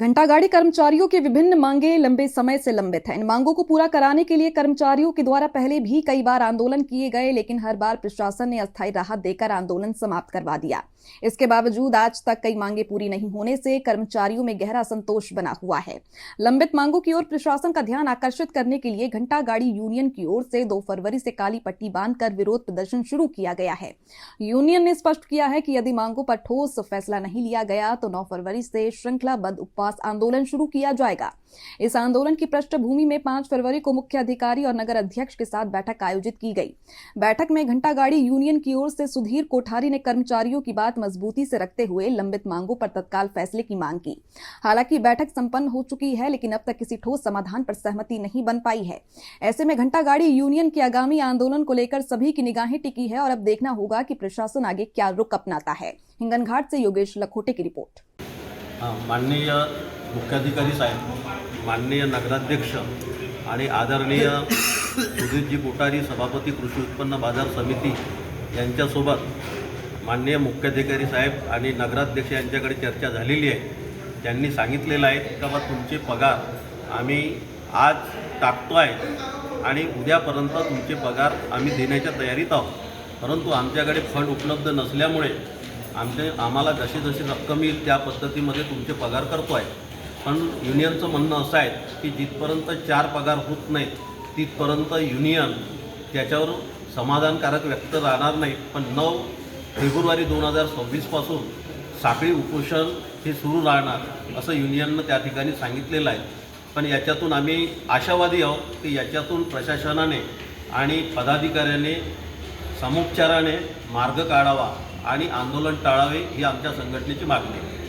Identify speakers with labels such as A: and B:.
A: घंटागाड़ी कर्मचारियों की विभिन्न मांगे लंबे समय से लंबित हैं। इन मांगों को पूरा कराने के लिए कर्मचारियों के द्वारा पहले भी कई बार आंदोलन किए गए, लेकिन हर बार प्रशासन ने अस्थायी राहत देकर आंदोलन समाप्त करवा दिया। इसके बावजूद आज तक कई मांगे पूरी नहीं होने से कर्मचारियों में गहरा असंतोष बना हुआ है। लंबित मांगों की ओर प्रशासन का ध्यान आकर्षित करने के लिए घंटागाड़ी यूनियन की ओर से 2 फरवरी से काली पट्टी बांधकर विरोध प्रदर्शन शुरू किया गया है। यूनियन ने स्पष्ट किया है कि यदि मांगों पर ठोस फैसला नहीं लिया गया तो 9 फरवरी से श्रृंखलाबद्ध उपवास आंदोलन शुरू किया जाएगा। इस आंदोलन की पृष्ठभूमि में 5 फरवरी को मुख्य अधिकारी और नगर अध्यक्ष के साथ बैठक आयोजित की गई। बैठक में घंटागाड़ी यूनियन की ओर से सुधीर कोठारी ने कर्मचारियों की बात मजबूती से रखते हुए लंबित मांगों पर तत्काल फैसले की मांग की। हालांकि बैठक संपन्न हो चुकी है, लेकिन अब तक किसी ठोस समाधान पर सहमति नहीं बन पाई है। ऐसे में घंटागाड़ी यूनियन के आगामी आंदोलन को लेकर सभी की निगाहें टिकी है और अब देखना होगा कि प्रशासन आगे क्या रुख अपनाता है। हिंगनघाट से योगेश लखोटे की रिपोर्ट।
B: माननीय मुख्याधिकारी साहेब, माननीय नगराध्यक्ष आणि आदरणीय सुधीरजी कोठारी सभापती कृषी उत्पन्न बाजार समिती यांच्यासोबत माननीय मुख्याधिकारी साहेब आणि नगराध्यक्ष यांच्याकडे चर्चा झालेली आहे। त्यांनी सांगितलेलं आहे की बाबा तुमचे पगार आम्ही आज टाकतो आहे आणि उद्यापर्यंत तुमचे पगार आम्ही देण्याच्या तयारीत आहोत, परंतु आमच्याकडे फंड उपलब्ध नसल्यामुळे आम्हाला जशी जशी रक्कम येईल त्या पद्धतीमध्ये तुमचे पगार करतो आहे। पण युनियनचं म्हणणं असं आहे की जिथपर्यंत 4 पगार होत नाहीत तिथपर्यंत युनियन त्याच्यावर समाधानकारक व्यक्त राहणार नाही। पण 9 फेब्रुवारी 2026 पासून साखळी उपोषण हे सुरू राहणार असं युनियननं त्या ठिकाणी सांगितलेलं आहे। पण याच्यातून आम्ही आशावादी आहोत की याच्यातून प्रशासनाने आणि पदाधिकाऱ्याने सामोपचाराने मार्ग काढावा आणि आंदोलन टाळावे ही आमच्या संघटनेची मागणी आहे।